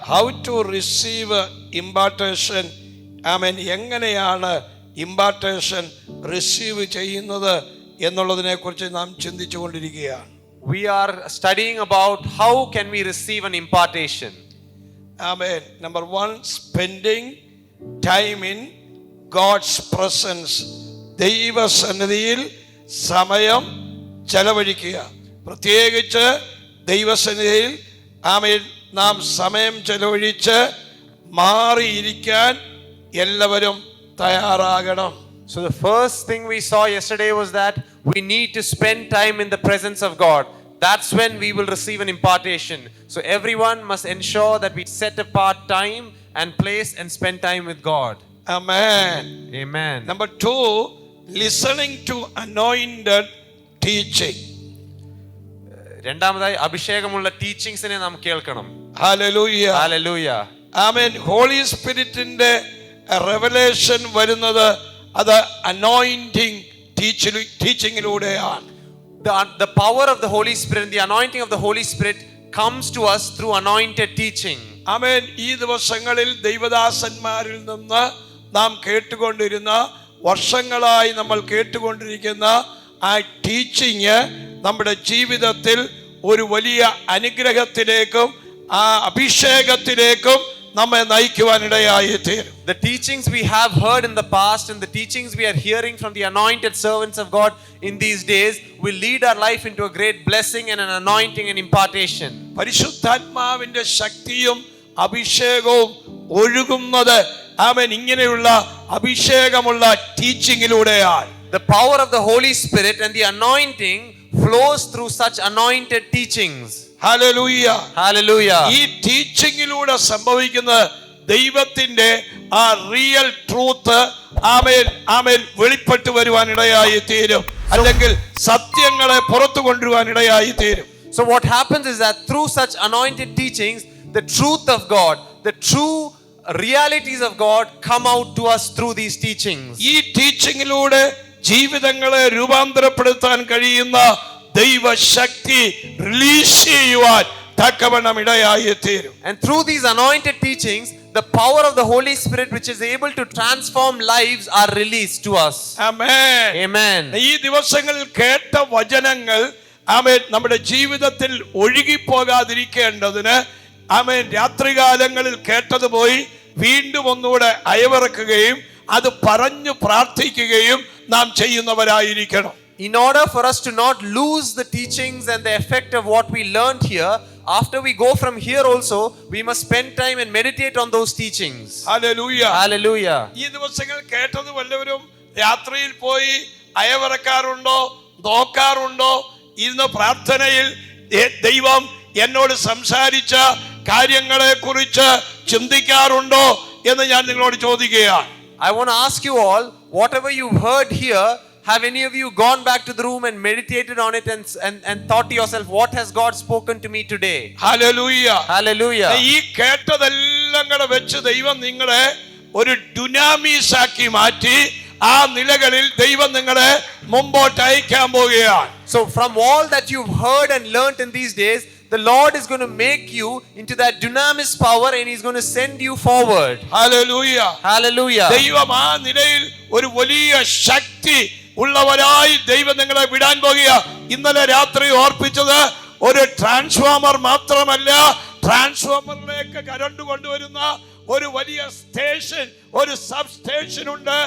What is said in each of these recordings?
how to receive impartation. ആമേൻ. എങ്ങനെയാണ് impartation receive ചെയ്യുന്നത് എന്നുള്ളതിനെ കുറിച്ച് നാം ചിന്തിച്ചു കൊണ്ടിരിക്കുകയാണ്. We are studying about how can we receive an impartation. Amen. Number 1, spending time in God's presence. ദൈവസന്നിധിയിൽ സമയം ചെലവഴിക്കുക. പ്രത്യേകിച്ച് ദൈവസന്നിധിയിൽ ആമേൻ നാം സമയം ചെലവഴിച്ച് മാറിയിരിക്കാൻ എല്ലാവരും തയ്യാറാകണം. So the first thing we saw yesterday was that we need to spend time in the presence of God. That's when we will receive an impartation. So everyone must ensure that we set apart time and place and spend time with God. Amen. Amen. Number 2, listening to anointed teaching. രണ്ടാമതായി അഭിഷേകമുള്ള ടീച്ചിങ്സിനെ നാം കേൾക്കണം. Hallelujah. Hallelujah. Amen. Holy സ്പിരിറ്റിന്റെ revelation വരുന്നത് അത് anointing ടീച്ചിങ്ങിലൂടെയാണ്. The power of the Holy Spirit, the anointing of the Holy Spirit comes to us through anointed teaching. ആമേൻ. ഈ ദിവസങ്ങളിൽ ദൈവദാസന്മാരിൽ നിന്ന് നാം കേട്ടുകൊണ്ടിരുന്ന, വർഷങ്ങളായി നമ്മൾ കേട്ടുകൊണ്ടിരിക്കുന്ന ആ ടീച്ചിങ് നമ്മുടെ ജീവിതത്തിൽ ഒരു വലിയ അനുഗ്രഹത്തിലേക്കും ആ അഭിഷേകത്തിലേക്കും നമ്മെ നയിക്കുവാനിടയായി തീരും. The teachings we have heard in the past and the teachings we are hearing from the anointed servants of God in these days will lead our life into a great blessing and an anointing and impartation. പരിശുദ്ധാത്മാവിന്റെ ശക്തിയും അഭിഷേകവും ഒഴുകുന്നത് ആമേൻ ഇങ്ങനെയുള്ള അഭിഷേകമുള്ള ടീച്ചിങ്ങിലൂടെയാണ്. The power of the Holy Spirit and the anointing flows through such anointed teachings. Hallelujah. Hallelujah. ഈ ടീച്ചിങ്ങിലൂടെ സംഭവിക്കുന്ന ദൈവത്തിന്റെ ആ real truth ആമേൻ ആമേൻ വെളിപ്പെട്ടു വരുവാനിടയായി തീരും, അല്ലെങ്കിൽ സത്യങ്ങളെ പുറത്തു കൊണ്ടുവരുവാനിടയായി തീരും. So what happens is that through such anointed teachings, the truth of God, the true realities of God come out to us through these teachings. ഈ ടീച്ചിങ്ങിലൂടെ ജീവിതങ്ങളെ രൂപാന്തരപ്പെടുത്താൻ കഴിയുന്ന ദൈവശക്തി റിലീസ് ചെയ്യുവാൻ തക്കവണ്ണം ഇടയായി തീരും. And through these anointed teachings, the power of the Holy Spirit which is able to transform lives are released to us. Amen. Amen. ഈ ദിവസങ്ങളിൽ കേട്ട വചനങ്ങൾ ആമേൻ നമ്മുടെ ജീവിതത്തിൽ ഒഴുകിപ്പോകാതിരിക്കേണ്ടതിന് ആമേൻ രാത്രികാലങ്ങളിൽ കേട്ടത് പോയി വീണ്ടും ഒന്നുകൂടെ അയവിറക്കുകയും അത് പറഞ്ഞു പ്രാർത്ഥിക്കുകയും നാം ചെയ്യുന്നവരായിരിക്കണം. In order for us to not lose the teachings and the effect of what we learned here, after we go from here also, we must spend time and meditate on those teachings. Hallelujah. Hallelujah. ഈ ദിവസങ്ങൾ കേട്ടത് വല്ലവരും രാത്രിയിൽ പോയി അയവിറക്കാറുണ്ടോ, നോക്കാറുണ്ടോ? ഇന്ന് പ്രാർത്ഥനയിൽ ദൈവം എന്നോട് സംസാരിച്ച കാര്യങ്ങളെ കുറിച്ച് ചിന്തിക്കാറുണ്ടോ എന്ന് ഞാൻ നിങ്ങളോട് ചോദിക്കുകയാണ്. I want to ask you all, whatever you've heard here, have any of you gone back to the room and meditated on it and thought to yourself, what has God spoken to me today? Hallelujah. Hallelujah. ഈ കേട്ടതെല്ലാം കൂടെ വെച്ച് ദൈവം നിങ്ങളെ ഒരു ഡുനാമിസ് ആക്കി മാറ്റി ആ നിലകളിൽ ദൈവം നിങ്ങളെ മുമ്പോട്ട് അയക്കാൻ പോവുകയാണ്. So from all that you've heard and learnt in these days, the Lord is going to make you into that dunamis power and He's going to send you forward. Hallelujah. Hallelujah. ദൈവം ആ നിലയിൽ ഒരു വലിയ ശക്തി ഉള്ളവരായി ദൈവം നിങ്ങളെ വിടാൻ പോകുക. ഇന്നലെ രാത്രി ഓർപ്പിച്ചത് ഒരു ട്രാൻസ്ഫോമർ മാത്രമല്ല, ട്രാൻസ്ഫോമറിലേക്ക് കറണ്ട് കൊണ്ടുവരുന്ന ഒരു വലിയ സ്റ്റേഷൻ, ഒരു സബ് സ്റ്റേഷൻ ഉണ്ട്.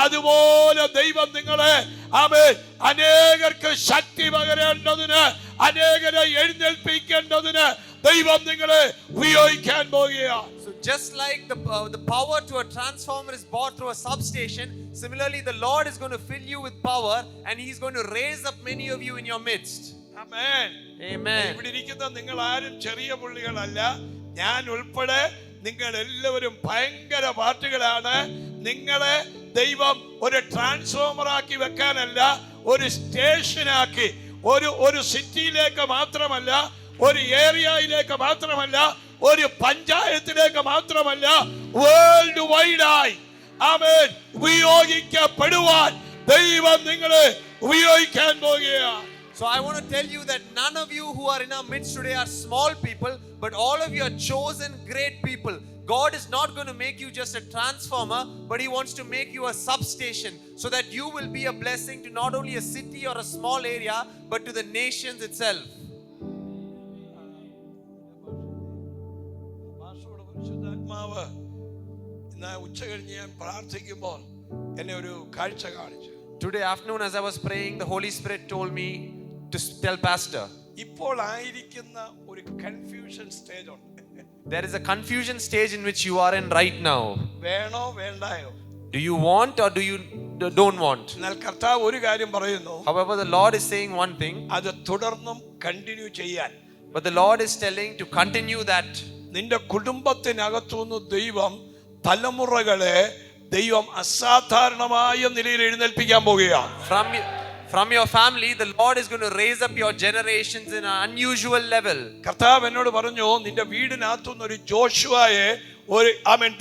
അതുപോലെ ദൈവം നിങ്ങളെ ആമേൻ അനേകർക്ക് ശക്തി പകരേണ്ടതിന്, അനേകരെ എഴുന്നേൽപ്പിക്കേണ്ടതിന് ദൈവം നിങ്ങളെ ഉപയോഗിക്കാൻ പോകുകയാണ്. So just like the power to a transformer is brought through a substation, similarly the Lord is going to fill you with power and He's going to raise up many of you in your midst. Amen. Amen. ഇവിടെ ഇരിക്കുന്ന നിങ്ങൾ ആരും ചെറിയ പുള്ളികളല്ല, ഞാൻ ഉൾപ്പെടെ നിങ്ങൾ എല്ലാവരും ഭയങ്കര പാർട്ടികളാണ്. നിങ്ങളെ ദൈവം ഒരു ട്രാൻസ്ഫോമർ ആക്കി വെക്കാനല്ല, ഒരു സ്റ്റേഷനാക്കി, ഒരു സിറ്റിയിലേക്ക് മാത്രമല്ല, ഒരു ഏരിയയിലേക്ക് മാത്രമല്ല, ഒരു പഞ്ചായത്തിലേക്ക് മാത്രമല്ല, വേൾഡ് വൈഡായി ആമേൻ ഉപയോഗിക്കപ്പെടുവാൻ ദൈവം നിങ്ങളെ ഉപയോഗിക്കാൻ പോകുകയാണ്. So I want to tell you that none of you who are in our midst today are small people, but all of you are chosen great people. God is not going to make you just a transformer, but He wants to make you a substation so that you will be a blessing to not only a city or a small area, but to the nations itself. പരിശുദ്ധാത്മാവ് ഇന്ന് ഉച്ച കഴിഞ്ഞ് ഞാൻ പ്രാർത്ഥിക്കുമ്പോൾ എന്നെ ഒരു കാഴ്ച കാണിച്ചു. Today afternoon as I was praying, the Holy Spirit told me to tell Pastor, ഇപ്പോൾ ആയിരിക്കുന്ന ഒരു കൺഫ്യൂഷൻ സ്റ്റേജ് ഉണ്ട്. there is a confusion stage in which you are in right now. വേണോ വേണ്ടായോ? Do you want or do you don't want? എന്നാൽ കർത്താവ് ഒരു കാര്യം പറയുന്നു. However, the Lord is saying one thing. അത് തുടർന്നും കണ്ടിന്യൂ ചെയ്യാൻ. But the Lord is telling to continue that. നിന്റെ കുടുംബത്തിനകത്തുനിന്ന് ദൈവം തലമുറകളെ ദൈവം അസാധാരണമായ നിലയിൽ എഴുന്നേൽപ്പിക്കാൻ പോകുകയാണ്. From your family, the Lord is going to raise up your generations in an unusual level. കർത്താവ് എന്നോട് പറഞ്ഞു, നിന്റെ വീടിനകത്തുനിന്ന് ഒരു ജോഷുവയെ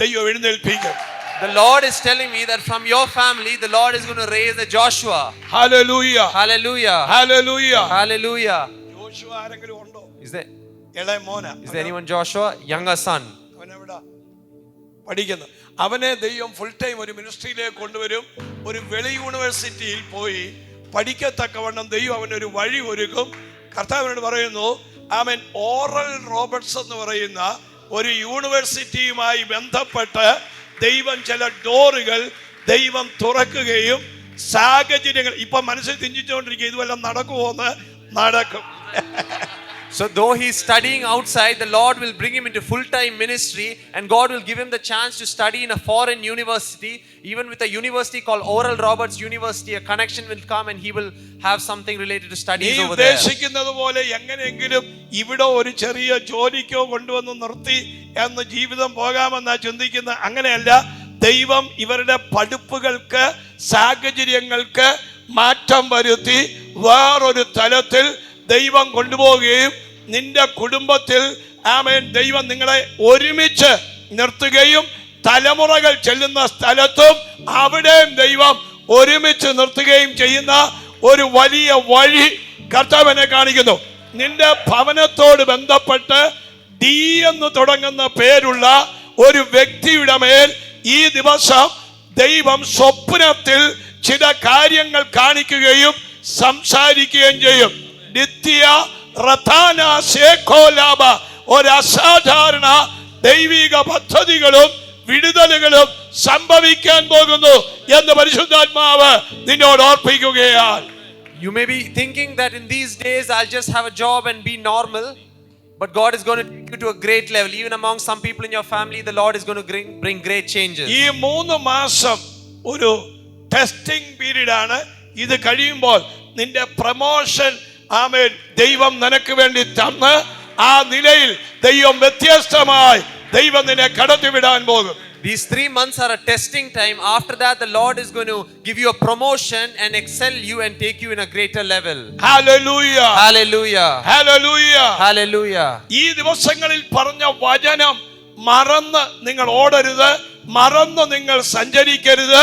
ദൈവം എഴുന്നേൽപ്പിക്കും. The Lord is telling me that from your family, the Lord is going to raise a Joshua. Hallelujah. Hallelujah. Hallelujah. Hallelujah. Joshua ആരെങ്കിലും ഉണ്ടോ? Is there anyone Joshua? Younger son. അവനെവിടാ പഠിക്കുന്നു? അവനെ ദൈവം ഫുൾ ടൈം ഒരു മിനിസ്ട്രിയിലേക്ക് കൊണ്ടുവരും. ഒരു വെളി യൂണിവേഴ്സിറ്റിയിൽ പോയി പഠിക്കത്തക്കവണ്ണം ദൈവം അവനൊരു വഴി ഒരുക്കും. കർത്താവിനോട് പറയുന്നു, അവൻ ഓറൽ റോബർട്ട്സ് എന്ന് പറയുന്ന ഒരു യൂണിവേഴ്സിറ്റിയുമായി ബന്ധപ്പെട്ട് ദൈവം ചില ഡോറുകൾ ദൈവം തുറക്കുകയും സാഹചര്യങ്ങൾ ഇപ്പൊ മനസ്സിൽ ചിന്തിച്ചുകൊണ്ടിരിക്കുക, ഇതുവെല്ലാം നടക്കുമോന്ന്. നടക്കും. So though he is studying outside, the Lord will bring him into full-time ministry, and God will give him the chance to study in a foreign university, even with a university called Oral Roberts University. A connection will come and he will have something related to studies over there. ഉദ്ദേശിക്കുന്നത് പോലെ എങ്ങനെയെങ്കിലും ഇവിടെ ഒരു ചെറിയ ജോലിക്കോ കൊണ്ടുവന്ന് നിർത്തി എന്ന് ജീവിതം പോകാമെന്നാ ചിന്തിക്കുന്ന. അങ്ങനെയല്ല, ദൈവം ഇവരുടെ പഠിപ്പുകൾക്ക് സാഹചര്യങ്ങൾക്ക് മാറ്റം വരുത്തി വേറൊരു തലത്തിൽ ദൈവം കൊണ്ടുപോവുകയും നിന്റെ കുടുംബത്തിൽ ദൈവം നിങ്ങളെ ഒരുമിച്ച് നിർത്തുകയും തലമുറകൾ ചെല്ലുന്ന സ്ഥലത്തും അവിടെയും ദൈവം ഒരുമിച്ച് നിർത്തുകയും ചെയ്യുന്ന ഒരു വലിയ വഴി കർത്താവിനെ കാണിക്കുന്നു. നിന്റെ ഭവനത്തോട് ബന്ധപ്പെട്ട് ഡി എന്ന് തുടങ്ങുന്ന പേരുള്ള ഒരു വ്യക്തിയുടെ മേൽ ഈ ദിവസം ദൈവം സ്വപ്നത്തിൽ ചില കാര്യങ്ങൾ കാണിക്കുകയും സംസാരിക്കുകയും ചെയ്യും. ഒരു അസാധാരണ ദൈവിക പദ്ധതികളും വിടുതലുകളും സംഭവിക്കാൻ പോകുന്നു എന്ന് പരിശുദ്ധാത്മാവ് നിന്നോട് ഓർപ്പിക്കുകയാണ്. You may be thinking that in these days I'll just have a job and be normal, but God is going to take you to a great level. Even among some people in your family, the Lord is going to bring great changes. ഈ 3 മാസം ഒരു testing period ആണ്. ഇത് കഴിയുമ്പോൾ നിന്റെ promotion ദൈവം നിനക്ക് വേണ്ടി തന്ന് ആ നിലയിൽ ദൈവം വ്യത്യസ്തമായി ദൈവം നിന്നെ കടത്തിവിടാൻ പോകും. These 3 months are a testing time. After that, the Lord is going to give you a promotion and excel you and take you in a greater level. Hallelujah. Hallelujah. Hallelujah. Hallelujah. ഈ ദിവസങ്ങളിൽ പറഞ്ഞ വചനം മറന്ന് നിങ്ങൾ ഓടരുത്, മറന്ന് നിങ്ങൾ സഞ്ചരിക്കരുത്.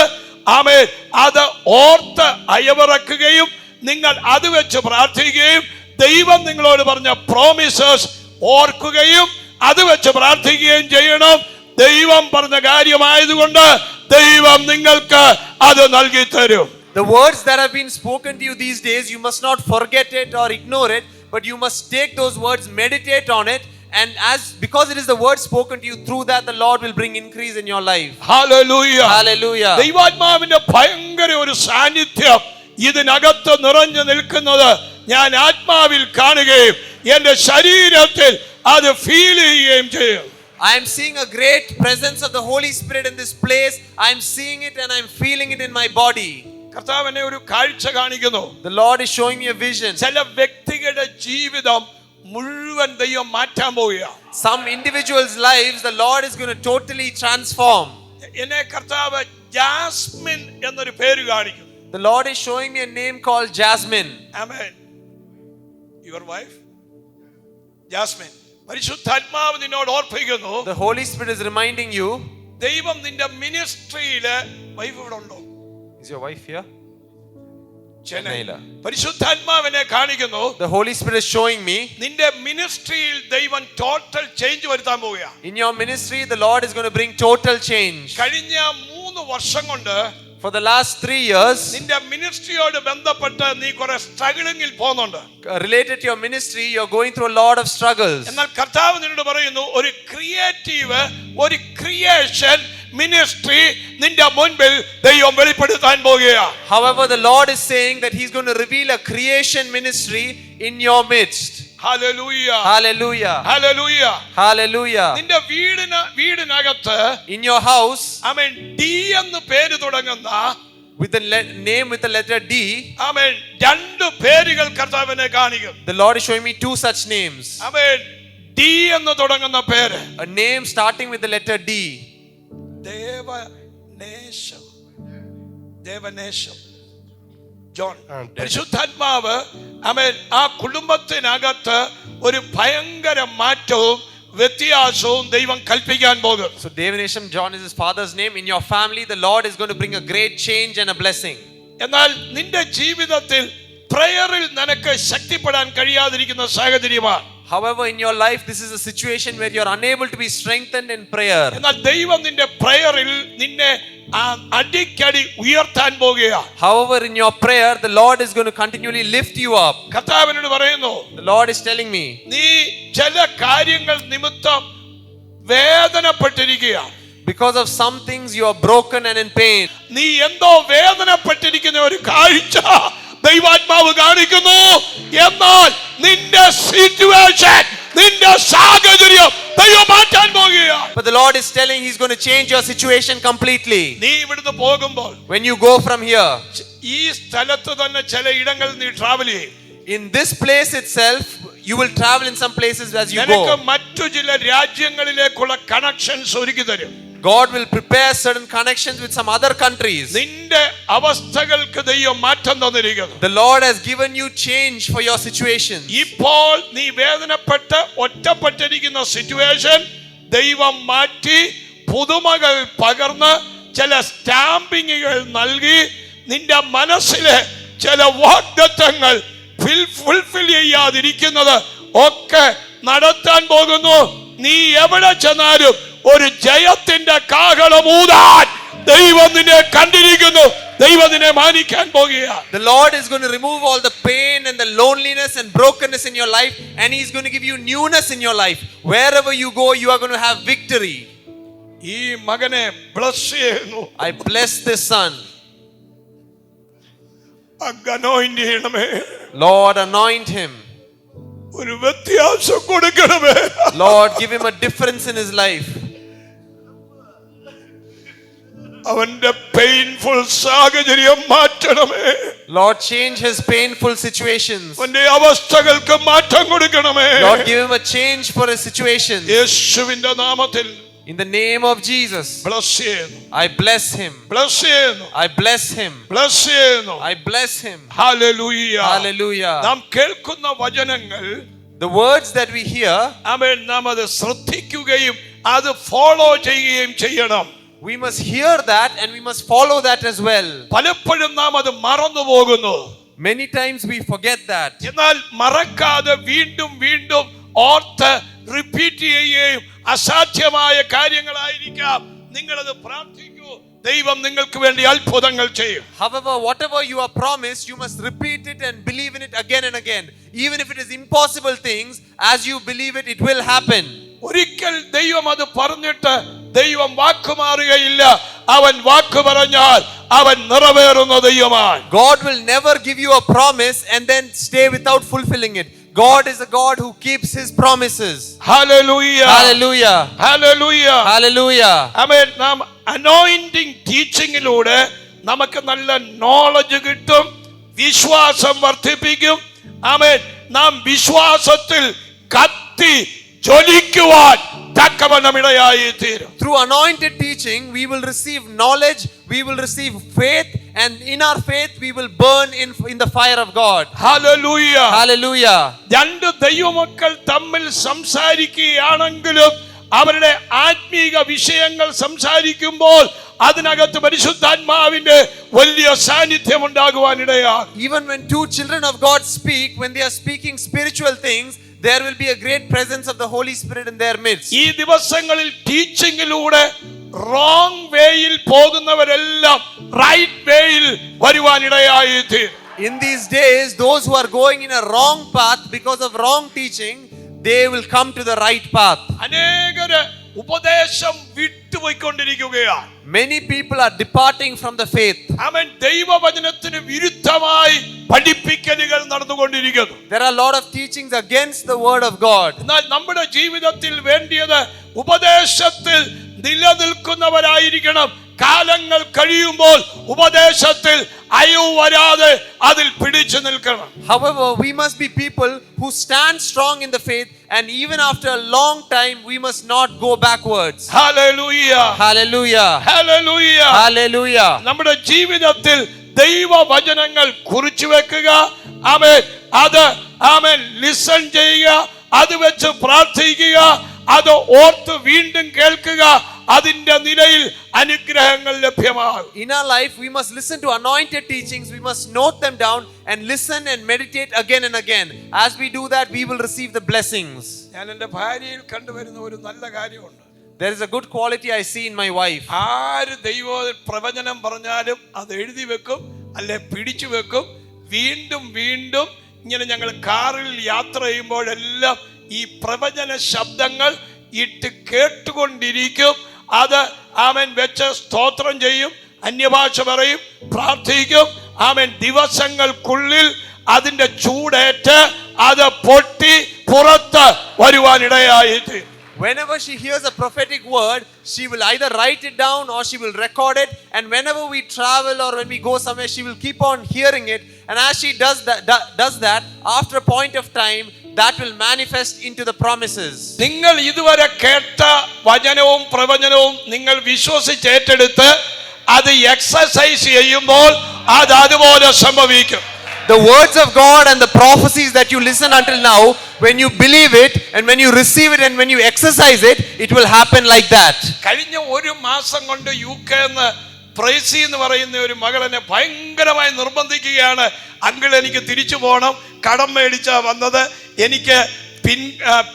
ആമേൻ. അത് ഓർത്ത് അയവിറക്കുകയും നിങ്ങൾ അത് വെച്ച് പ്രാർത്ഥിക്കുകയും ദൈവം നിങ്ങളോട് പറഞ്ഞ പ്രോമിസസ് ഓർക്കുകയും അത് വെച്ച് പ്രാർത്ഥിക്കുകയും ചെയ്യണം. ദൈവം പറഞ്ഞ കാര്യമായതുകൊണ്ട് ദൈവം നിങ്ങൾക്ക് അത് നൽകി തരും. The words that have been spoken to you these days, you must not forget it or ignore it, but you must take those words, meditate on it, and because it is the word spoken to you, through that the Lord will bring increase in your life. Hallelujah. Hallelujah. ദൈവാത്മാവിന്റെ ഭയങ്കര ഒരു സാന്നിധ്യം ഇതിനകത്ത് നിറഞ്ഞു നിൽക്കുന്നത് ഞാൻ ആത്മാവിൽ കാണുകയും എന്റെ ശരീരത്തിൽ അത് ഫീൽ ചെയ്യുകയും ചെയ്യും. I am seeing a great presence of the Holy Spirit in this place. I am seeing it and I am feeling it in my body. കർത്താവ് എന്നെ ഒരു കാഴ്ച കാണിക്കുന്നു. The Lord is showing me a vision. ചില വ്യക്തികളുടെ ജീവിതം മുഴുവൻ ദൈവം മാറ്റാൻ പോവുകയാണ്. Some individuals' lives the Lord is going to totally transform. എന്നെ കർത്താവ് ജാസ്മിൻ എന്നൊരു പേര് കാണിക്കുന്നു. The Lord is showing me a name called Jasmine. Amen. Your wife? Jasmine. പരിശുദ്ധാത്മാവ് നിന്നോട് ഓർപ്പിക്കുന്നു. The Holy Spirit is reminding you. ദൈവം നിന്റെ മിനിസ്ട്രിയിലെ വൈഫ് ഇവിടെ ഉണ്ടോ? Is your wife here? ചെന്നൈയില. പരിശുദ്ധാത്മാവിനെ കാണിക്കുന്നു. The Holy Spirit is showing me. നിന്റെ മിനിസ്ട്രിയിൽ ദൈവം ടോട്ടൽ ചേഞ്ച് വരുത്താൻ പോവുകയാണ്. In your ministry, the Lord is going to bring total change. കഴിഞ്ഞ 3 വർഷം കൊണ്ട് For the last 3 years, നിന്റെ മിനിസ്ട്രിയോട് ബന്ധപ്പെട്ട് നീ കുറെ സ്ട്രഗിളിംഗിൽ പോകുന്നുണ്ട്. Related to your ministry, you're going through a lot of struggles. എന്നാൽ കർത്താവ് നിന്നോട് പറയുന്നു, ഒരു ക്രിയേറ്റീവ്, ഒരു ക്രിയേഷൻ മിനിസ്ട്രി നിന്റെ മുൻപിൽ ദൈവം വെളിപ്പെടുത്താൻ പോകുകയാണ്. However, the Lord is saying that He's going to reveal a creation ministry in your midst. Hallelujah. Hallelujah. Hallelujah. Hallelujah. നിന്റെ വീടിനകത്ത് In your house, amen D എന്ന് പേര് തുടങ്ങുന്ന with the name with the letter D, ആമേൻ 2 പേരുകൾ കർത്താവിനെ കാണിക്കും. the Lord is showing me 2 such names. Amen D എന്ന് തുടങ്ങുന്ന പേര്, A name starting with the letter D. Devanesam. Devanesam. John. പരിശുദ്ധാത്മാവ് ആമേൻ ആ കുടുംബത്തിനകത്ത് ഒരു ഭയങ്കര മാറ്റവും വ്യത്യാസവും ദൈവം കൽപ്പിക്കാൻ പോകും. So Devanesham John is his father's name. In your family, the Lord is going to bring a great change and a blessing. എന്നാൽ നിന്റെ ജീവിതത്തിൽ പ്രയറിൽ നിനക്ക് ശക്തിപ്പെടാൻ കഴിയാതിരിക്കുന്ന സാഹചര്യമാണ്. However, in your life, this is a situation where you are unable to be strengthened in prayer. എന്നാൽ ദൈവം നിന്റെ പ്രയറിൽ നിന്നെ അടിക്കടി ഉയർത്താൻ പോകുകയാണ്. However, in your prayer, the Lord is going to continually lift you up. കർത്താവിനോട് പറയുന്നു, The Lord is telling me, നീ ചില കാര്യങ്ങൾ നിമിത്തം വേദനപ്പെട്ടിരിക്കുകയാണ്. because of some things you are broken and in pain. നീ എന്തോ വേദനപ്പെട്ടിരിക്കുന്ന ഒരു കാഴ്ച ദൈവാത്മാവ് കാണിക്കുന്നു. എന്നാൽ നിന്റെ സിറ്റുവേഷൻ, നിന്റെ സാഹചര്യം ദൈവം മാറ്റാൻ പോകുകയാണ്. But the Lord is telling He's going to change your situation completely. നീ ഇവിടുന്ന് പോകുമ്പോൾ, When you go from here, ഈ സ്ഥലത്ത് തന്നെ ചില ഇടങ്ങളിൽ നീ ട്രാവൽ ചെയ്യും. in this place itself, you will travel in some places as you നിനക്ക് go. മറ്റു ചില രാജ്യങ്ങളിലേക്കുള്ള കണക്ഷൻസ് ഒരുക്കി തരും. God will prepare certain connections with some other countries. നിന്റെ അവസ്ഥകൾക്ക് ദൈവം മാറ്റം തന്നിരിക്കുന്നു. The Lord has given you change for your situation. ഇപ്പോൾ നീ വേദനപ്പെട്ട് ഒറ്റപ്പെട്ടിരിക്കുന്ന സിറ്റുവേഷൻ ദൈവം മാറ്റി പുതുമകൾ പകർന്ന് ചില സ്റ്റാമ്പിങ്ങുകൾ നൽകി നിന്റെ മനസ്സിലെ ചില വാഗ്ദത്തങ്ങൾ ഫുൾഫിൽ ചെയ്യാതിരിക്കുന്നത് ഒക്കെ നടത്താൻ പോകുന്നു. നീ എവിടെ ചെന്നാലും ഒരു ജയത്തിന്റെ കാഹളമൂതാൻ ദൈവം നിന്നെ കണ്ടിരിക്കുന്നു. ദൈവം നിന്നെ മാനിക്കാൻ പോകുകയാണ്. The Lord is going to remove all the pain and the loneliness and brokenness in your life, and He's going to give you newness in your life. Wherever you go, you are going to have victory. ഈ മകനെ bless ചെയ്യുന്നു. I bless this son. anoint ചെയ്യണമേ. Lord, anoint him. ഒരു വ്യത്യാസം കൊടുക്കണമേ. Lord, give him a difference in his life. അവന്റെ painful സാഹചര്യം മാറ്റണമേ. Lord, change his painful situations. അവന്റെ അവസ്ഥകൾക്ക് മാറ്റം കൊടുക്കണമേ. Lord, give him a change for his situations. യേശുവിന്റെ നാമത്തിൽ In the name of Jesus, bless ചെയ്യുന്നു. I bless him. ബ്ലസ് ചെയ്യുന്നു. I bless him. ബ്ലസ് ചെയ്യുന്നു. I bless him. Hallelujah. Hallelujah. നാം കേൾക്കുന്ന വചനങ്ങൾ, The words that we hear, ആമേൻ, നാം അത് ശ്രദ്ധിക്കുകയും അത് ഫോളോ ചെയ്യുകയും ചെയ്യണം. we must hear that and we must follow that as well. പലപ്പോഴും നാം അത് മറന്നു പോകുന്നു. Many times we forget that. എന്നാൽ മറക്കാതെ വീണ്ടും വീണ്ടും ഓർത്ത് റിപ്പീറ്റ് ചെയ്യുകയും അസാധ്യമായ കാര്യങ്ങളായിരിക്കാം നിങ്ങളത് പ്രാർത്ഥിക്കൂ. ദൈവം നിങ്ങൾക്ക് വേണ്ടി അത്ഭുതങ്ങൾ ചെയ്യും. However, whatever you are promised, you must repeat it and believe in it again and again. Even if it is impossible things, as you believe it, it will happen. ഒരിക്കൽ ദൈവം അത് പറഞ്ഞിട്ട് ദൈവം വാക്കുമാറുകയില്ല. അവൻ വാക്ക് പറഞ്ഞാൽ അവൻ നിറവേറുന്ന ദൈവമാണ്. God will never give you a promise and then stay without fulfilling it. God is a God who keeps his promises. Hallelujah. Hallelujah. Hallelujah. Hallelujah. ആമേൻ. നാം അനോയിന്റിംഗ് ടീച്ചിങ്ങിലൂടെ നമുക്ക് നല്ല നോളജ് കിട്ടും, വിശ്വാസം വർദ്ധിപ്പിക്കും. ആമേൻ. നാം വിശ്വാസത്തിൽ കത്തി ജ്വലിക്കുവാൻ തക്കവണ്ണം ഇടയായി തീരും. Through anointed teaching, we will receive knowledge, we will receive faith, and in our faith we will burn in the fire of God. Hallelujah. Hallelujah. രണ്ട് ദൈവമക്കൾ തമ്മിൽ സംസാരിക്കുകയാണെങ്കിലും അവരുടെ ആത്മീക വിഷയങ്ങൾ സംസാരിക്കുമ്പോൾ അതിനകത്ത് പരിശുദ്ധാത്മാവിന്റെ വലിയ സാന്നിധ്യം ഉണ്ടാകുവാനിടയാണ്. Even when two children of God speak, when they are speaking spiritual things, there will be a great presence of the Holy Spirit in their midst. ഈ ദിവസങ്ങളിൽ ടീച്ചിങ്ങിലൂടെ റോങ് വേയിൽ പോകുന്നവരെല്ലാം റൈറ്റ് വേയിൽ വരുവാനിടയായി. In these days, those who are going in a wrong path because of wrong teaching, they will come to the right path. അനേകര് ഉപദേശം വിട്ടുപോയിക്കൊണ്ടിരിക്കുകയാണ്. Many people are departing from the faith. ആമേൻ. ദൈവവചനത്തിന് വിരുദ്ധമായി പഠിപ്പിക്കലുകൾ നടന്നുകൊണ്ടിരിക്കുന്നു. There are a lot of teachings against the word of God. എന്നാൽ നമ്മുടെ ജീവിതത്തിൽ വേണ്ടിയത് ഉപദേശത്തിൽ നിലനിൽക്കുന്നവരായിരിക്കണം. കാലങ്ങൾ കഴിയുമ്പോൾ ഉപദേശത്തിൽ അയവ് വരാതെ അതിൽ പിടിച്ചു നിൽക്കണം. However, we must be people who stand strong in the faith, and even after a long time we must not go backwards. Hallelujah. Hallelujah. Hallelujah. Hallelujah. നമ്മുടെ ജീവിതത്തിൽ ദൈവവചനങ്ങൾ കുറിച്ചു വെക്കുക. ആമേൻ. അത് ആമേൻ ലിസൺ ചെയ്യുക. അത് വെച്ച് പ്രാർത്ഥിക്കുക. അത് ഓർത്ത് വീണ്ടും കേൾക്കുക. അതിന്റെ നിലയിൽ അനുഗ്രഹങ്ങൾ ലഭ്യമാകും. In our life we must listen to anointed teachings. We must note them down and listen and meditate again and again. As we do that, we will receive the blessings. ഞാൻ എൻ്റെ ഭാര്യയിൽ കണ്ടുവരുന്ന ഒരു നല്ല കാര്യമുണ്ട്. There is a good quality I see in my wife. ആര് ദൈവ പ്രവചനം പറഞ്ഞാലും അത് എഴുതി വെക്കും, അല്ലെ പിടിച്ചു വെക്കും. വീണ്ടും വീണ്ടും ഇങ്ങനെ ഞങ്ങൾ കാറിൽ യാത്ര ചെയ്യുമ്പോഴെല്ലാം ഈ പ്രവചന ശബ്ദങ്ങൾ ഇട്ട് കേട്ടുകൊണ്ടിരിക്കും. അത് ആമേൻ വെച്ച് സ്തോത്രം ചെയ്യും, അന്യഭാഷ പറയും, പ്രാർത്ഥിക്കും. ആമേൻ. ദിവസങ്ങൾക്കുള്ളിൽ അതിന്റെ ചൂടേറ്റ് അത് പൊട്ടി പുറത്ത് വരുവാനിടയായി. Whenever she hears a prophetic word, she will either write it down or she will record it. And whenever we travel or when we go somewhere, she will keep on hearing it. And as she does that, after a point of time, that will manifest into the promises. നിങ്ങൾ ഇതുവരെ കേട്ട വചനവും പ്രവചനവും നിങ്ങൾ വിശ്വസിച്ചേറ്റെടുത്ത് അത് exercise ചെയ്യുമ്പോൾ അത് അതുപോലെ സംഭവിക്കും. The words of God and the prophecies that you listen until now, when you believe it and when you receive it and when you exercise it, it will happen like that. കഴിഞ്ഞ ഒരു മാസം കൊണ്ട് യുകെന്ന് പ്രൈസി എന്ന് പറയുന്ന ഒരു മകൾ എന്നെ ഭയങ്കരമായി നിർബന്ധിക്കുകയാണ്. അങ്കിൾ, എനിക്ക് തിരിച്ചു പോകണം, കടം മേടിച്ചാ വന്നത്, എനിക്ക്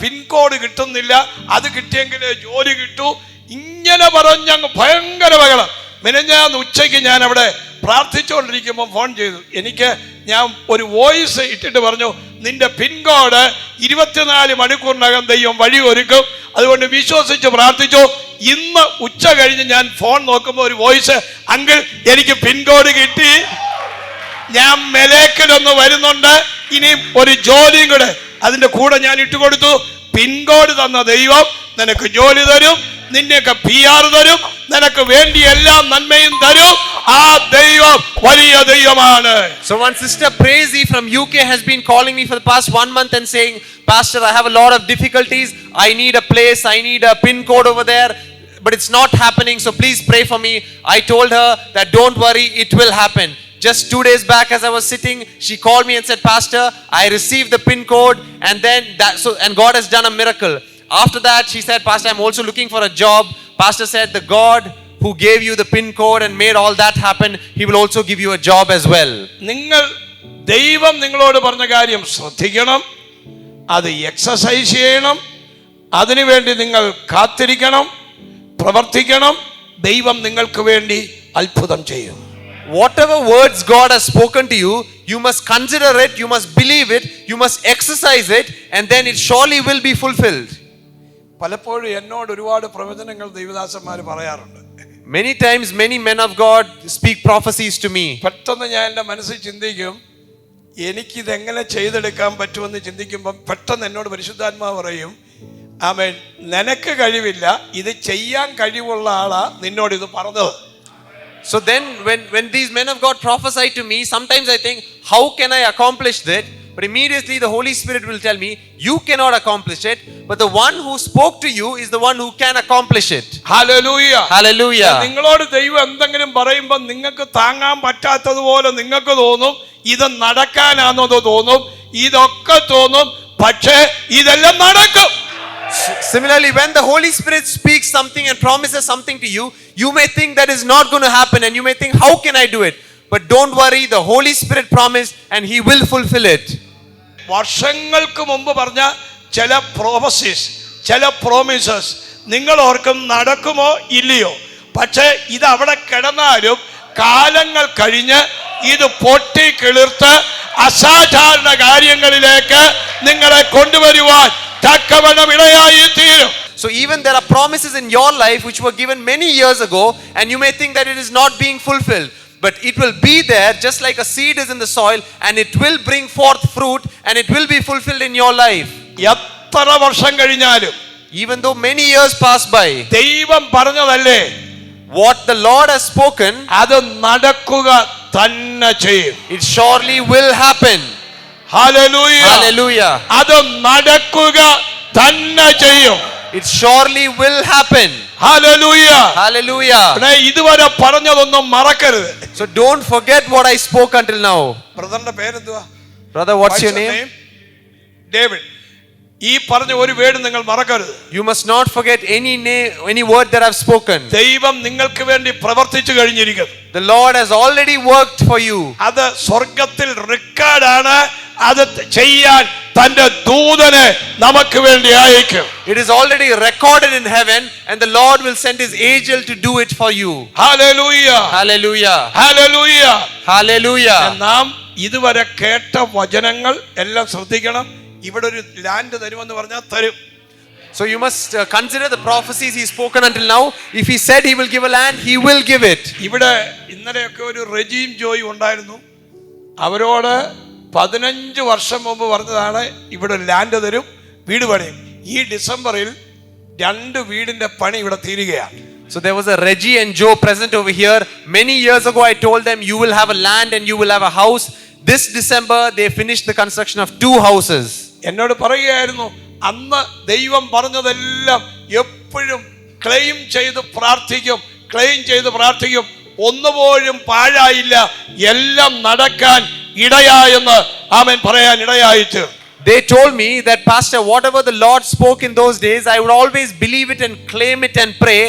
പിൻകോഡ് കിട്ടുന്നില്ല, അത് കിട്ടിയെങ്കിലേ ജോലി കിട്ടൂ. ഇങ്ങനെ പറഞ്ഞങ്ങ് ഭയങ്കര ബഹളം. മിനിഞ്ഞാന്ന് ഉച്ചയ്ക്ക് ഞാൻ അവിടെ പ്രാർത്ഥിച്ചുകൊണ്ടിരിക്കുമ്പോൾ ഫോൺ ചെയ്തു. ഞാൻ ഒരു വോയിസ് ഇട്ടിട്ട് പറഞ്ഞു, നിന്റെ പിൻകോഡ് 24 മണിക്കൂറിനകം ദൈവം വഴി ഒരുക്കും, അതുകൊണ്ട് വിശ്വസിച്ച് പ്രാർത്ഥിച്ചു. ഇന്ന് ഉച്ച കഴിഞ്ഞ് ഞാൻ ഫോൺ നോക്കുമ്പോൾ ഒരു വോയിസ്, അങ്കിൾ എനിക്ക് പിൻകോഡ് കിട്ടി, ഞാൻ മെലേക്കിലൊന്ന് വരുന്നുണ്ട്, ഇനി ഒരു ജോലിയും കൂടെ അതിന്റെ കൂടെ ഞാൻ ഇട്ടുകൊടുത്തു. പിൻകോഡ് തന്ന ദൈവം നിനക്ക് ജോലി തരും, നിന്നെയൊക്കെ PR തരും, നിനക്ക് വേണ്ടി എല്ലാ നന്മയും തരും. ആ ദൈവം വലിയ ദൈവമാണ്. So one sister Praisey from UK has been calling me for the past 1 month and saying, Pastor, I have a lot of difficulties, I need a place, I need a pin code over there, but it's not happening, so please pray for me. I told her that don't worry, it will happen. Just 2 days back as I was sitting, she called me and said, Pastor, I received the pin code, and then and God has done a miracle. After that she said, Pastor, I'm also looking for a job. Pastor said, the God who gave you the pin code and made all that happen, he will also give you a job as well. നിങ്ങൾ ദൈവം നിങ്ങളോട് പറഞ്ഞ കാര്യം ശ്രദ്ധിക്കണം, അത് exercise ചെയ്യണം, അതിനുവേണ്ടി നിങ്ങൾ കാത്തിരിക്കണം, പ്രവർത്തിക്കണം. ദൈവം നിങ്ങൾക്ക് വേണ്ടി അത്ഭുതം ചെയ്യും. Whatever words God has spoken to you, you must consider it, you must believe it, you must exercise it, and then it surely will be fulfilled. പലപ്പോഴും എന്നോട് ഒരുപാട് പ്രവചനങ്ങൾ ദൈവദാസന്മാർ പറയാറുണ്ട്. Many times many men of God speak prophecies to me. പെട്ടെന്ന് ഞാൻ എൻ്റെ മനസ്സിൽ ചിന്തിക്കും, എനിക്കിതെങ്ങനെ ചെയ്തെടുക്കാൻ പറ്റുമെന്ന് ചിന്തിക്കുമ്പം പെട്ടെന്ന് എന്നോട് പരിശുദ്ധാത്മാവ് പറയും, ആമേൻ, നിനക്ക് കഴിവില്ല, ഇത് ചെയ്യാൻ കഴിവുള്ള ആളാ നിന്നോട് ഇത് പറഞ്ഞത്. So then when these men of God prophesy to me, sometimes I think, how can I accomplish that? But immediately the Holy Spirit will tell me, you cannot accomplish it, but the one who spoke to you is the one who can accomplish it. Hallelujah. Hallelujah. നിങ്ങളോട് ദൈവം എന്തെങ്കിലും പറയുമ്പോൾ നിങ്ങൾക്ക് താങ്ങാൻ പറ്റാത്തതുപോലെ നിങ്ങൾക്ക് തോന്നും, ഇത് നടക്കാനാണെന്ന് തോന്നും, ഇതൊക്കെ തോന്നും, പക്ഷേ ഇതെല്ലാം നടക്കും. Similarly, when the Holy Spirit speaks something and promises something to you, you may think that is not going to happen and you may think, how can I do it? But don't worry, the Holy Spirit promised and He will fulfill it. വർഷങ്ങൾക്ക് മുമ്പ് പറഞ്ഞ ചില promises, ചില promises നിങ്ങൾ ഓർക്കും നടക്കുമോ ഇല്ലയോ? പക്ഷേ ഇത് അവിടെ കിടന്നാലും കാലങ്ങൾ കഴിഞ്ഞ് ഇത് പൊട്ടി കിളിർത്ത് അസാധാരണ കാര്യങ്ങളിലേക്ക് നിങ്ങളെ കൊണ്ടുവരുവാൻ തക്കവണ്ണം ഇടയായി തീരും. So even there are promises in your life which were given many years ago and you may think that it is not being fulfilled. But it will be there just like a seed is in the soil and it will bring forth fruit and it will be fulfilled in your life. എത്ര വർഷം കഴിഞ്ഞാലും Even though many years pass by, ദൈവം പറഞ്ഞതല്ലേ, what the Lord has spoken, അത് നടക്കുക തന്നെ ചെയ്യും. it surely will happen. Hallelujah. Hallelujah. അത് നടക്കുക തന്നെ ചെയ്യും. It surely will happen. Hallelujah. Hallelujah. പിന്നെ ഇതുവരെ പറഞ്ഞതൊന്നും മറക്കരുത്. So don't forget what I spoke until now. ബ്രദറിന്റെ പേരെന്തുവാ? Brother, what's your name? David. ഈ പറഞ്ഞ ഒരു വേർഡ് നിങ്ങൾ മറക്കരുത്. You must not forget any name, any word that I've spoken. ദൈവം നിങ്ങൾക്ക് വേണ്ടി പ്രവർത്തിച്ചു കഴിഞ്ഞിരിക്കുന്നു. The Lord has already worked for you. അത് സ്വർഗ്ഗത്തിൽ റെക്കോർഡാണ്. അത് ചെയ്യാൻ തന്റെ ദൂതനെ നമുക്ക് വേണ്ടി അയക്കും. It is already recorded in heaven and the Lord will send His angel to do it for you. Hallelujah. Hallelujah. Hallelujah. Hallelujah. നാം ഇതുവരെ കേട്ട വചനങ്ങൾ എല്ലാം ശ്രദ്ധിക്കണം. ഇവിടെ ഒരു ലാൻഡ് തരുമെന്ന് പറഞ്ഞാൽ തരും. So you must consider the prophecies He's spoken until now. If He said He will give a land, He will give it. ഇവിടെ ഇന്നലെയൊക്കെ ഒരു റെജീം ജോയ് ഉണ്ടായിരുന്നു. അവരോട് 15 വർഷം മുമ്പ് പറഞ്ഞതാണ് ഇവിടെ ലാൻഡ് തരും, വീട് പണിയും. ഈ ഡിസംബറിൽ 2 വീടിന്റെ പണി ഇവിടെ തീരുകയാണ്. So there was a Reggie and Joe present over here. Many years ago I told them you will have a land and you will have a house. This December they finished the construction of 2 houses. എന്നോട് പറയുകയായിരുന്നു, അന്ന് ദൈവം പറഞ്ഞതെല്ലാം എപ്പോഴും claim ചെയ്ത് പ്രാർത്ഥിക്കും, ഒന്നുപോലും പാഴായില്ല, എല്ലാം നടക്കാൻ ഇടയായെന്ന് ആമേൻ പറയാൻ ഇടയായിട്ട്. They told me that, Pastor, whatever the Lord spoke in those days, I would always believe it and claim it and pray.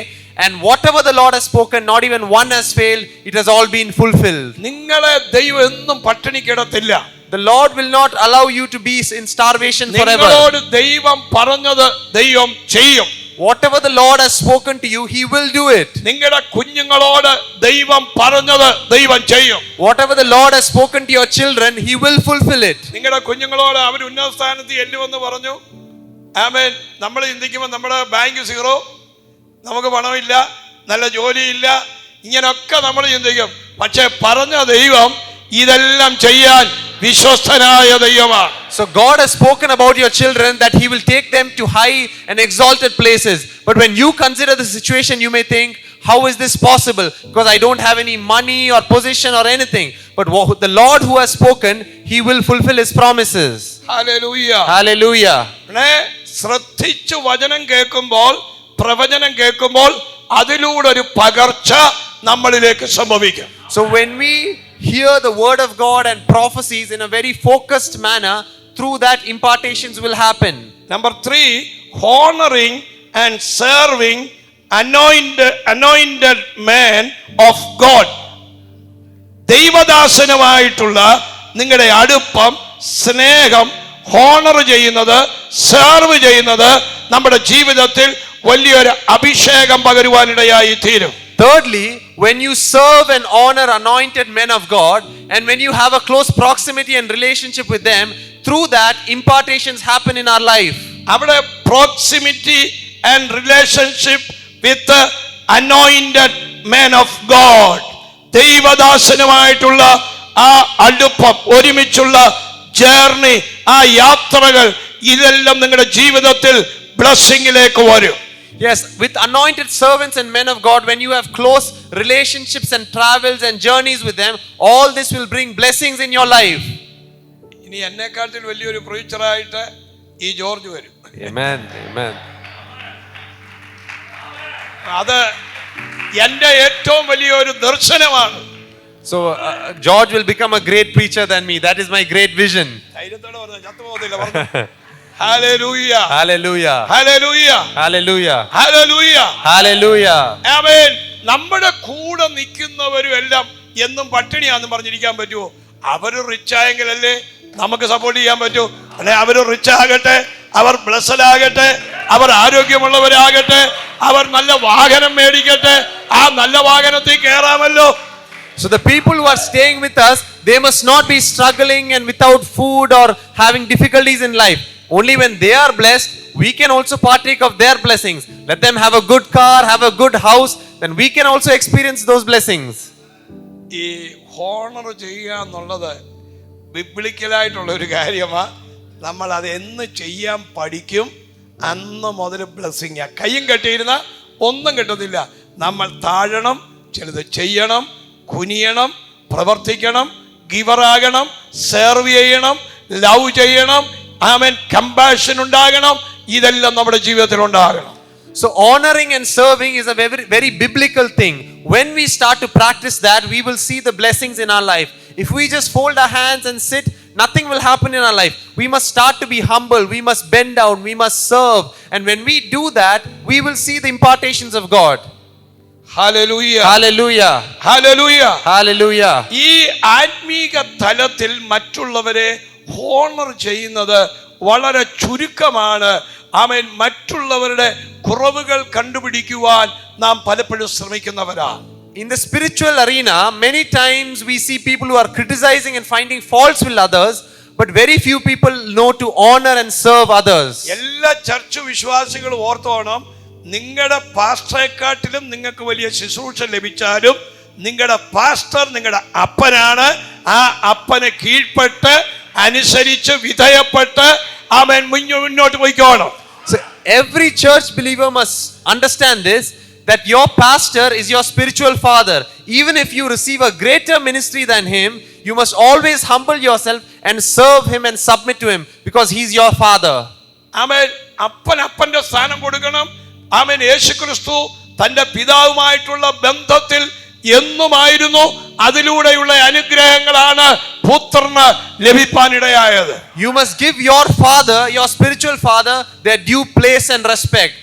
And whatever the Lord has spoken, not even one has failed. It has all been fulfilled. നിങ്ങളെ ദൈവം എന്നും പട്ടിണി കിടത്തില്ല. The Lord will not allow you to be in starvation forever. നിങ്ങളോട് ദൈവം പറഞ്ഞത് ദൈവം ചെയ്യും. Whatever the Lord has spoken to you, He will do it. നിങ്ങളുടെ കുഞ്ഞുങ്ങളോട് ദൈവം പറഞ്ഞത് ദൈവം ചെയ്യും. Whatever the Lord has spoken to your children, He will fulfill it. നിങ്ങളുടെ കുഞ്ഞുങ്ങളോട് അവർ ഉന്നത സ്ഥാനത്ത് എല്ലുവെന്ന് പറഞ്ഞു. ആമേൻ. നമ്മൾ ചിന്തിക്കുമ്പോൾ നമ്മുടെ ബാങ്ക് സീറോ, നമുക്ക് പണമില്ല, നല്ല ജോലിയില്ല, ഇങ്ങനൊക്കെ നമ്മൾ ചിന്തിക്കും. പക്ഷെ പറഞ്ഞ ദൈവം ഇതെല്ലാം ചെയ്യാൻ വിശ്വസ്തനായ ദൈവമാണ്. So God has spoken about your children that He will take them to high and exalted places. But when you consider the situation, you may think, how is this possible? Because I don't have any money or position or anything. But the Lord who has spoken, He will fulfill His promises. Hallelujah. Hallelujah. ശ്രദ്ധിച്ചു വചനം കേൾക്കുമ്പോൾ, പ്രവചനം കേൾക്കുമ്പോൾ അതിലൂടെ ഒരു പകർച്ച നമ്മളിലേക്ക് സംഭവിക്കും. So when we hear the word of God and prophecies in a very focused manner, through that impartations will happen. Number 3, honoring and serving anointed man of God. ദൈവദാസനുമായിട്ടുള്ള നിങ്ങളുടെ അടുപ്പം, സ്നേഹം, ഹോണർ ചെയ്യുന്നത്, സെർവ് ചെയ്യുന്നത് നമ്മുടെ ജീവിതത്തിൽ വലിയൊരു അഭിഷേകം പകരുവാനിടയായി തീരും. Thirdly, when you serve and honor anointed men of God, and when you have a close proximity and relationship with them, through that impartations happen in our life. അവിടെ proximity and relationship with the anointed man of God. ദൈവദാസനുമായിട്ടുള്ള ആ അടുപ്പം, ഒരുമിച്ചുള്ള journey, ആ യാത്രകൾ, ഇതെല്ലാം നിങ്ങളുടെ ജീവിതത്തിൽ ബ്ലെസ്സിംഗിലേക്ക് വരും. Yes, with anointed servants and men of God, when you have close relationships and travels and journeys with them, all this will bring blessings in your life. ഇനി എന്നെക്കാട്ടിൽ വലിയൊരു പ്രീച്ചറായിട്ട് ഈ ജോർജ് വരും. Amen. Amen. അത് എൻ്റെ ഏറ്റവും വലിയൊരു ദർശനമാണ്. So George will become a great preacher than me. That is my great vision. ധൈര്യത്തോടെ പറഞ്ഞു, ചത്തുപോകുന്നില്ല പറഞ്ഞു. Hallelujah. Hallelujah. Hallelujah. Hallelujah. Hallelujah. Hallelujah. Amen. നമ്മുടെ കൂടെ നിൽക്കുന്നവരും എല്ലാം എന്നും പട്ടിണിയാന്ന് പറഞ്ഞിരിക്കാൻ പറ്റുമോ? അവര് റിച്ച് ആയെങ്കിലല്ലേ നമുക്ക് സപ്പോർട്ട് ചെയ്യാൻ പറ്റൂ. അല്ലെ അവര് റിച്ച് ആകട്ടെ, അവർ ബ്ലെസ്ഡ് ആകട്ടെ, അവർ ആരോഗ്യമുള്ളവരാകട്ടെ, അവർ നല്ല വാഹനം മേടിക്കട്ടെ, ആ നല്ല വാഹനത്തിൽ കയറാമല്ലോ. So the people who are staying with us, they must not be struggling and without food or having difficulties in life. Only when they are blessed, we can also partake of their blessings. Let them have a good car, have a good house, then we can also experience those blessings. ഈ honour ചെയ്യുക എന്നുള്ളത് ബിബ്ലിക്കലായിട്ടുള്ള ഒരു കാര്യമാണ്. നമ്മൾ അത് എന്ന് ചെയ്യാൻ പഠിക്കും അന്ന് മുതൽ ബ്ലെസ്സിങ്ങാ. കയ്യും കെട്ടിയിരുന്ന ഒന്നും കിട്ടുന്നില്ല. നമ്മൾ താഴണം, ചിലത് ചെയ്യണം, കുനിയണം, പ്രവർത്തിക്കണം, ഗിവറാകണം, സെർവ് ചെയ്യണം, ലവ് ചെയ്യണം, ആമേൻ, കമ്പാഷൻ ഉണ്ടാകണം. ഇതെല്ലാം നമ്മുടെ ജീവിതത്തിൽ ഉണ്ടാകണം. So honoring and serving is a very, very biblical thing. When we start to practice that, we will see the blessings in our life. If we just fold our hands and sit, nothing will happen in our life. We must start to be humble. We must bend down. We must serve. And when we do that, we will see the impartations of God. Hallelujah. Hallelujah. Hallelujah. Hallelujah. ഈ ആത്മീക തലത്തിൽ മറ്റുള്ളവരെ honour ചെയ്യുന്നത് വളരെ ചുരുക്കമാണ്. ആമേൻ. മറ്റുള്ളവരുടെ കുറവുകൾ കണ്ടുപിടിക്കുവാൻ നാം പലപ്പോഴും ശ്രമിക്കുന്നവരാണ്. In the spiritual arena, many times we see people who are criticizing and finding faults with others, but very few people know to honor and serve others. എല്ലാ ചർച്ച് വിശ്വാസികളും ഓർത്തോണം, നിങ്ങളുടെ പാസ്റ്ററെക്കാട്ടിലും നിങ്ങൾക്ക് വലിയ ശുശ്രൂഷ ലഭിച്ചാലും നിങ്ങളുടെ പാസ്റ്റർ നിങ്ങളുടെ അപ്പനാണ്. ആ അപ്പനെ കീഴ്പ്പെട്ട് അനുസരിച്ച് വിധേയപ്പെട്ട് ആമേൻ മുന്നോട്ട് പോയിക്കോണം. So every church believer must understand this, that your pastor is your spiritual father. Even if you receive a greater ministry than him, you must always humble yourself and serve him and submit to him, because he's your father. ആമേൻ. അപ്പന്റെ സ്ഥാനം കൊടുക്കണം. ആമേൻ. യേശുക്രിസ്തു തന്റെ പിതാവുമായിട്ടുള്ള ബന്ധത്തിൽ എന്നുമായിരുന്നു. അതിലൂടെയുള്ള അനുഗ്രഹങ്ങളാണ് പുത്രന് ലഭിക്കാനിടയായത്. You must give your father, your spiritual father, their due place and respect.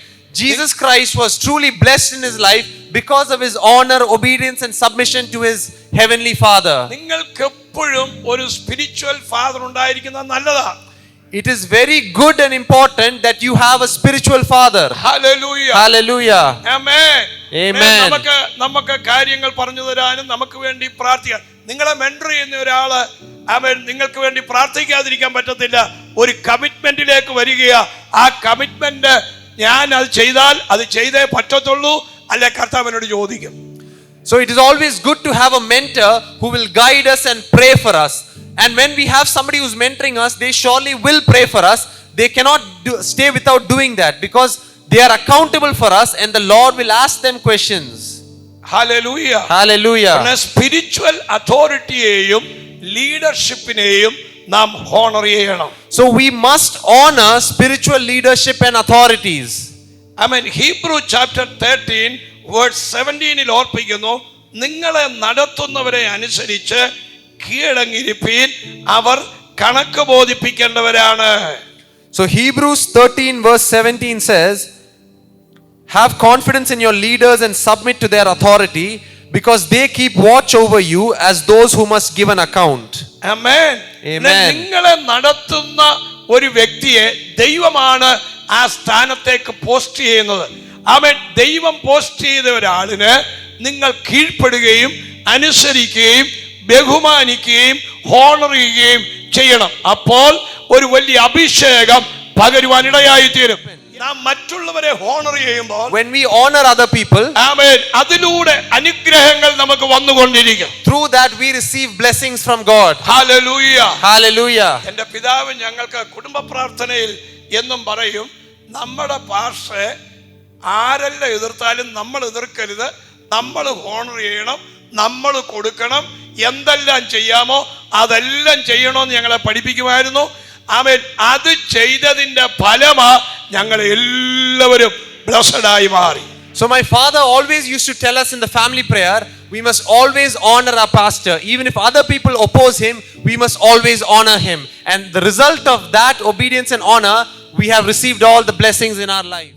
Jesus Christ was truly blessed in his life because of his honor, obedience and submission to his heavenly father. നിങ്ങൾക്ക് എപ്പോഴും ഒരു spiritual father ഉണ്ടായിരിക്കുന്നത് നല്ലതാണ്. It is very good and important that you have a spiritual father. Hallelujah. Hallelujah. Amen. Amen. നമുക്ക് കാര്യങ്ങൾ പറഞ്ഞു തരാനും നമുക്ക് വേണ്ടി പ്രാർത്ഥിക്കാൻ, നിങ്ങളെ മെന്റർ ചെയ്യുന്ന ഒരാള് ആമേൻ, നിങ്ങൾക്ക് വേണ്ടി പ്രാർത്ഥിക്കാതിരിക്കാൻ പറ്റത്തില്ല. ഒരു കമ്മിറ്റ്മെന്റിലേക്ക് വരികയാ. ആ കമ്മിറ്റ്മെന്റ് ഞാൻ അത് ചെയ്താൽ അത് ചെയ്തേ പറ്റത്തുള്ളൂ, അല്ലെ കർത്താവിനോട് ചോദിക്കും. So it is always good to have a mentor who will guide us and pray for us. And when we have somebody who's mentoring us, they surely will pray for us. They cannot stay without doing that, because they are accountable for us and the Lord will ask them questions. Hallelujah. Hallelujah. Spiritual അതോറിറ്റിയെയും ലീഡർഷിപ്പിനെയും നാം honour ചെയ്യണം. So we must honor spiritual leadership and authorities. ആമേൻ. Hebrews chapter 13 verse 17 ഓർപ്പിക്കുന്നു, നിങ്ങളെ നടത്തുന്നവരെ അനുസരിച്ച് കീഴടങ്ങിയിരിപ്പീൻ, അവർ കണക്ക് ബോധിപ്പിക്കേണ്ടവരാണ്. So Hebrews 13 verse 17 says, have confidence in your leaders and submit to their authority, because they keep watch over you as those who must give an account. ആമേൻ. നിങ്ങളെ നടത്തുന്ന ഒരു വ്യക്തിയെ ദൈവമാണ് ആ സ്ഥാനത്തേക്ക് പോസ്റ്റ് ചെയ്യുന്നത്. ആമേൻ. ദൈവം പോസ്റ്റ് ചെയ്ത ഒരാളിന് നിങ്ങൾ കീഴ്പ്പെടുകയും അനുസരിക്കുകയും ബഹുമാനിക്കുകയും ഹോണർ ചെയ്യുകയും ചെയ്യണം. അപ്പോൾ ഒരു വലിയ അഭിഷേകം പകരുവാൻ ഇടയായി തീരും. നാം മറ്റുള്ളവരെ ഹോണർ ചെയ്യുമ്പോൾ, when we honor other people, ആമേൻ, അതിലൂടെ അനുഗ്രഹങ്ങൾ നമുക്ക് വന്നുകൊണ്ടിരിക്കും. through that we receive blessings from God. Hallelujah. Hallelujah. എൻ്റെ പിതാവ് ഞങ്ങൾക്ക് കുടുംബ പ്രാർത്ഥനയിൽ എന്നും പറയും, നമ്മുടെ പാസ്റ്ററെ ആരെല്ലാം എതിർത്താലും നമ്മൾ എതിർക്കരുത്, നമ്മൾ ഹോണർ ചെയ്യണം, നമ്മൾ കൊടുക്കണം, എന്തെല്ലാം ചെയ്യാമോ അതെല്ലാം ചെയ്യണമെന്ന് ഞങ്ങളെ പഠിപ്പിക്കുമായിരുന്നു. ആമേൻ. അത് ചെയ്തതിന്റെ ഫലമാ ഞങ്ങൾ എല്ലാവരും ബ്ലെസ്ഡ് ആയി മാറി. So my father always used to tell us in the family prayer, we must always honor our pastor. Even if other people oppose him, we must always honor him. And the result of that obedience and honor, we have received all the blessings in our life.